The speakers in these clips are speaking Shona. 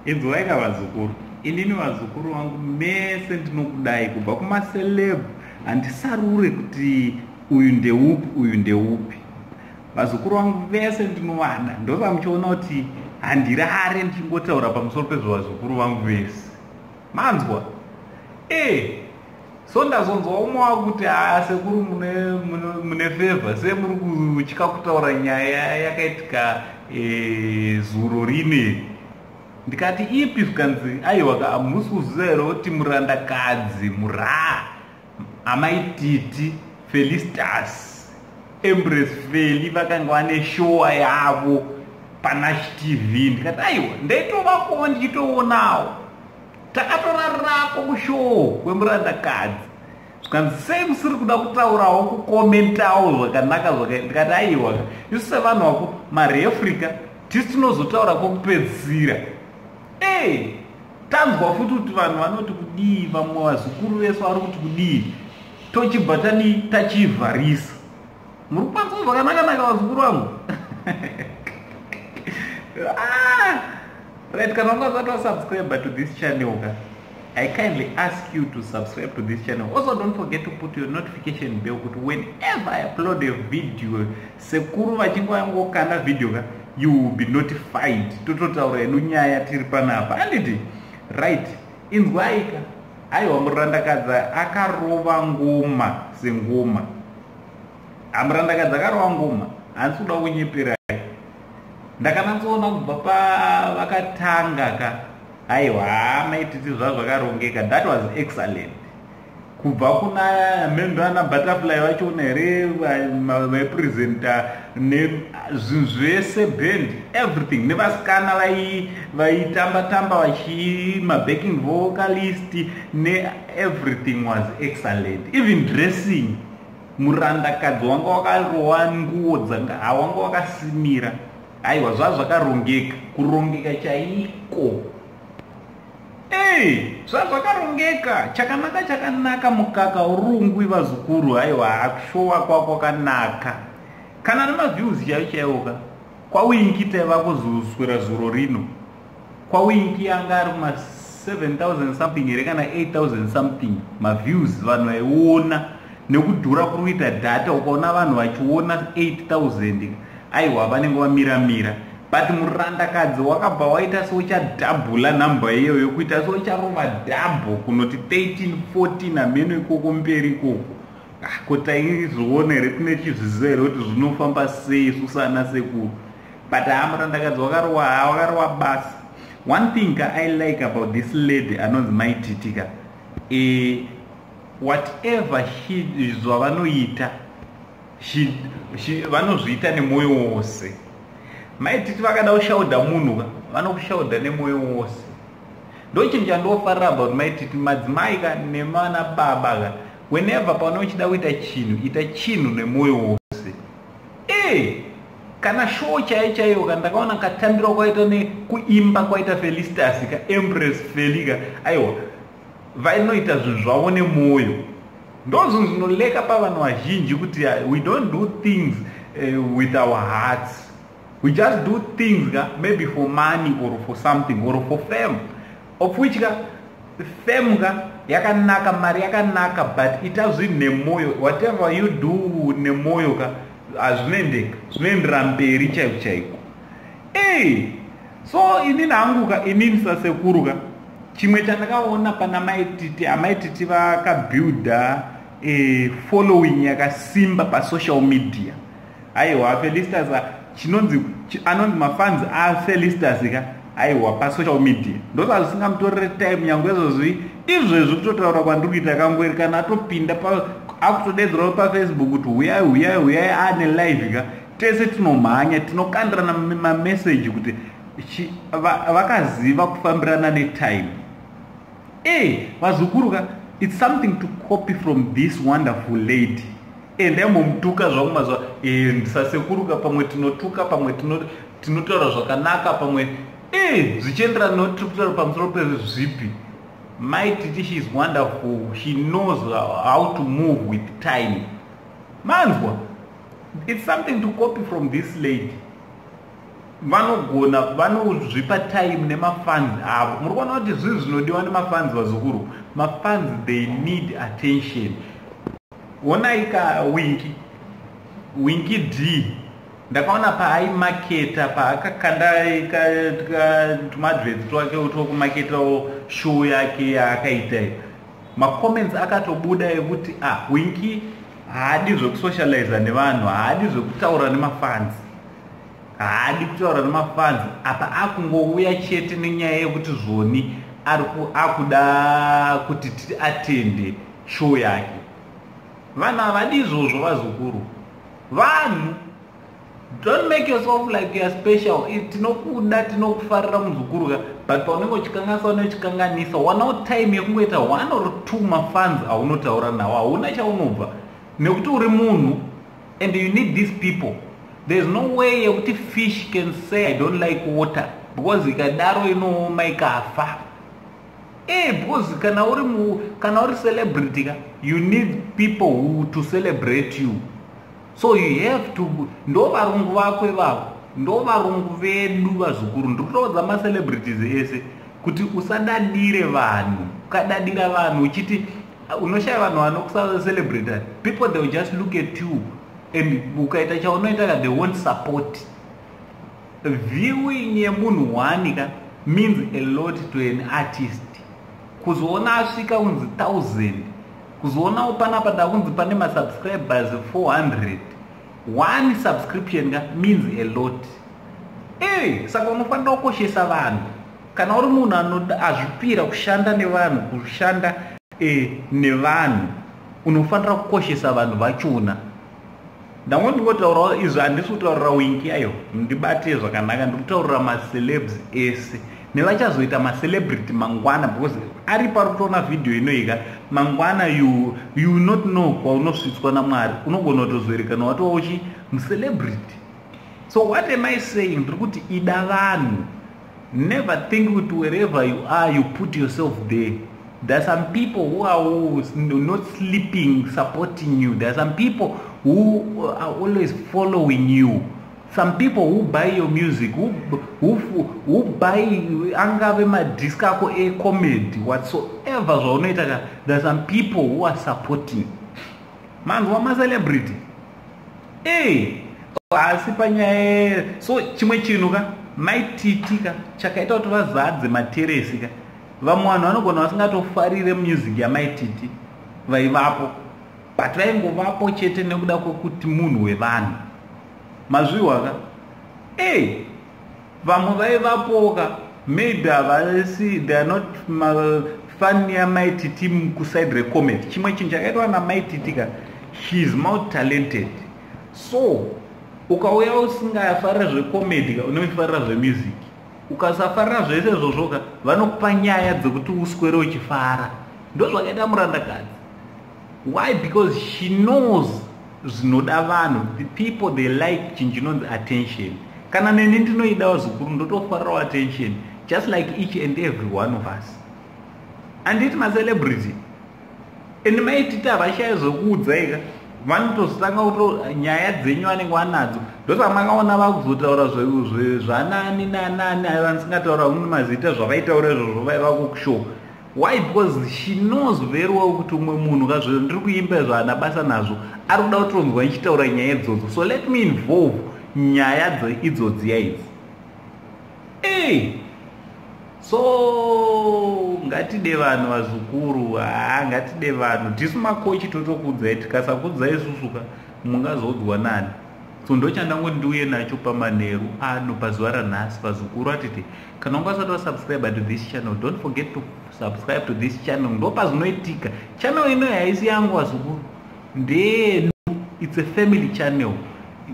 Inzwaika vazukuru, inini vazukuru vangu mese ndinokudai kubva kumaselebhu, handisarure kuti uyu ndeupi uyu ndeupi. Vazukuru vangu vese ndinovada, ndoba muchiona kuti handirare ndichingotaura pamusoro pezvavazukuru vangu vese. Manzwa? So ndazonzwa umwe wakuti sekuru mune favor, semuri kutya kutaura nyaya yakaitika zuro rine. Ndikati ipi zvikanzi aiwa hamusi kuziva here kuti murandakadzi amaititi Felicitas Embrace Feli vakanga vane showa yavo paNash TV. Ndikati aiwa ndaitovakowo ndichitoonawo, takatorarako kushow kwemurandakadzi. Zvikanzi sei musiri kuda kutaurawo kukomentawo zvakanaka zvakaita. Ndikati aiwa isu sevanhu vako mareafrica tisi tinozotaura kwokupedzisira. Tanzwa futi kuti vanhu vanoti kudii, vamwe vazukuru vese vari kuti kudii, tochibva tachivharisa. Muri kukwanisa zvakanaka vazukuru vangu. Right, kana ungasati wasubscribe to this channel, I kindly ask you to subscribe to this channel. Also, don't forget to put your notification bell kuti whenever I upload a video, sekuru vachingokanda video, you will be notified. Tototaura nyaya tiri panapa. Anditi? Right. Inzwaika. Aiwa murandakadzi akarova ngoma sengoma. Murandakadzi akarova ngoma. Handisi kuda kunyepera. Ndakanatsoona kubva pavakatanga aiwa maititi zvakarongeka. That was excellent. Kubva kuna membrana butterfly vachona here vaipresenta nezvinhu zvese band everything, nevasikana vaitamba mabacking vocalist everything was excellent. Even dressing, murandakadzi wanga wakarova nguo dzanga wanga wakasimira. Aiwa zvakarongeka, kurongeka chaiko. Zvakarongeka, chakanaka mukaka urungwi vazukuru. Aiwa kushowa kwako kwakanaka. Kana nemaviews chaiwo kwawingi taiva kuzoswera zuro rino. Kwawingi yanga ari kuma 7,000 something here kana 8,000 something maviews vanhu vaiona. Nekudhura kuri kuita data ukaona vanhu vachiona 8,000. Aiwa vanenge vamiramira. But murandakadzi wakabva waita seuchadhabhula namba iyoyo, kuita seucharova dhabho kunoti 13 14 ameno ikoko mberi ikoko. Kuti aizoona here tine chizviziva here kuti zvinofamba sei susana sekuru. But murandakadzi wakarova basa. One thing I like about this lady anonzi Maititika, whatever zvavanoita vanozviita nemwoyo wose. Maititi vakada kushaudha munhu vanokushaudha nemwoyo wose. Ndochinhu chandofarira about maititi madzimai nemana baba whenever panochida kuita chinhu, ita chinhu nemwoyo wose. Kana show chaiyo ndakaona katambira kwaita nekuimba kwaita Felicitas Embrace Feli aiwa vanoita zvinhu zvavo nemwoyo. Ndozvinhu zvinoleka pavanhu vazhinji kuti we don't do things with our hearts. We just do things maybe for money or for something or for fame, of which fame yakanaka, mari yakanaka, but ita zvinhu nemoyo. Whatever you do nemoyo hazvinoendeka, zvinoendera mberi chaiko chaiko. So inini hangu inini sasekuru chimwe chandakaona pana Maititi vakabuilda following yakasimba pasocial media. Aiwa Felicitas anonzi mafans aFelicitas aiwa pasocial media. Ndoza zvisingamutorere time yangu izvezvi kutotaura kwandiri kuita kangweri, kana atopinda akutodedzerawo paFacebook kuti huyai ane live tese tinomhanya tinokandirana mameseji kuti vakaziva kufambirana netime. Vazukuru it's something to copy from this wonderful lady. Ndayambomutuka zvakumazva ndisasekuru pamwe tinotuka, pamwe tinotaura zvakanaka, pamwe zvichienderana noti kutaura pamusoro pezvipi. Maititi, she is wonderful. She knows how to move with time. Manzwa, it's something to copy from this lady. vanogona vanozvipa time nemafans avo. Muri kuona kuti zvinhu zvinodiwa nemafans vazukuru. Mafans they need attention. Onai ka Winky D ndakaona paaimaketa paakakanda tumadreds twake tokumaketawo show yake yaakaita. Macomments akatobuda ekuti Winky haadi zvekusocializa nevanhu, haadi zvekutaura nemafans, haadi kutaura nemafans. Apa akungouya chete nenyaya yekuti zvoni akuda kuti atende show yake. Vanhu havadi izvozvo vazukuru. Vanhu, don't make yourself like you are special. Tinokuda, tinokufarira muzukuru ka, but paunenge uchikanganisa unochikanganisa, wanawo time yekungoita 1 or 2 mafans aunotaura nawo, hauna chaunobva. Nekuti uri munhu and you need these people. There's no way yekuti fish can say I don't like water because ikadaro inooma ikafa. Because kana uri celebrity ka, you need people to celebrate you. So you have to, ndo varungu vako ivavo, ndo varungu vedu vazukuru. Ndikutoudza ma-celebrities ese kuti usadadire vanhu. Ukadadira vanhu uchiti unoshaya vanhu vanokusacelebrate, people they will just look at you and ukaita chaunoita ka they won't support. Viewing yemunhu wani ka means a lot to an artist. Kuzoona asvika unzi 1000, kuzoona upanapa dakunzi pane ma-subscribers 400, 1 subscription ka means a lot. Saka unofanira kukoshesa vanhu. Kana uri munhu azvipira kushanda nevanhu, kushanda nevanhu, unofanira kukoshesa vanhu vachona. Ndamwe ndingotaurawo izvo, handisi kutaurira Winky ayo, ndibate zvakanaka, ndikutaurira ma-celebs ese nevachazoita ma-celebrity mangwana, because ari pari kutoona video inoika mangwana you not know kwaunosvitswa naMwari, unogona kutozoerekana watova mu-celebrity. So what am I saying? Ndiri kuti ida vanhu. Never think that wherever you are you put yourself there. There are some people who are not sleeping supporting you. There are some people who are always following you. Some people who buy your music, who buy angave madisc ako comedy whatsoever zvaunoita. There are some people who are supporting. Man, wama celebrity. Asi panyaya. So chimwe chinhu ka maititika chakaita kuti vazadze materesi ka. Vamwe vanhu vanogona vasingatofarire music yamaititi vaivapo, but vaingovapo chete nekuda kwokuti munhu wevanhu. Mazviwa ka? Vamwe vaivapo ka, maybe havasi, they are not fan yamaititi kuside recomment. Chimwe chinhu chakaitwa namaititi ka, he is more talented. So ukauya usingafarira zvecomedy ka, unofarira zvemusic. Ukasafarira zvese izvozvo ka, vanokupa nyaya dzekuti uswere uchifara. Ndo zvakaita murandakadzi. Why? Because she knows zvinoda vanhu. The people they like chinhu chinonzi attention. Kana neni ndinoida wazukuru ndotofarirawo attention, just like each and every one of us. Anditi ma-celebrity and maititi havashaya zvekuudzai ka, vanotozotanga kuti nyaya dzenyu vanenge vanadzo. Ndosaka makaona vakuzotaura zvanani nanani vanisingataura mazita zvavaitaura izvozvo vaiva kukushow. Why? Because she knows very well kuti umwe munhu kazvo ndiri kuimba zvana basa nazvo ari kuda kutonzwa ichitaura nyaya idzodzo. So let me involve nyaya idzodzi yaidzi. So ngatide vanhu vazukuru, ngatide vanhu. Tisu makochi totokudzai, tikasakudzai isusuka mungazodzwa nani. So ndochandangoti ndiuye nacho pamanheru ano pazuva ranhasi vazukuru atiti kana ungasati wasubscribe to this channel, don't forget to subscribe to this channel. Ndo pazvinoitika. Channel ino haisi yangu vazukuru, ndenu. It's a family channel.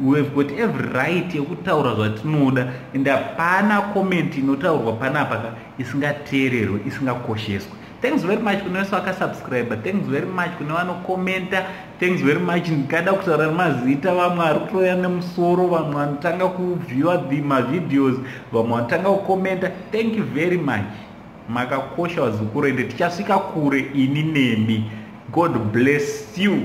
We have got every right yekutaura zvatinoda, and hapana comment inotaurwa panapa isingateererwe, isingakosheswe. Thanks very much kune vese vakasubscribe. Thanks very much kune vanokomenta. Thanks very much. Ndikada kutaura nemazita, vamwe ari kutoya nemusoro, vamwe vanotanga kuvhiewa mavideos, vamwe vanotanga kukomenta. Thank you very much. Makakosha vazukuru, ende tichasvika kure ini nemi. God bless you.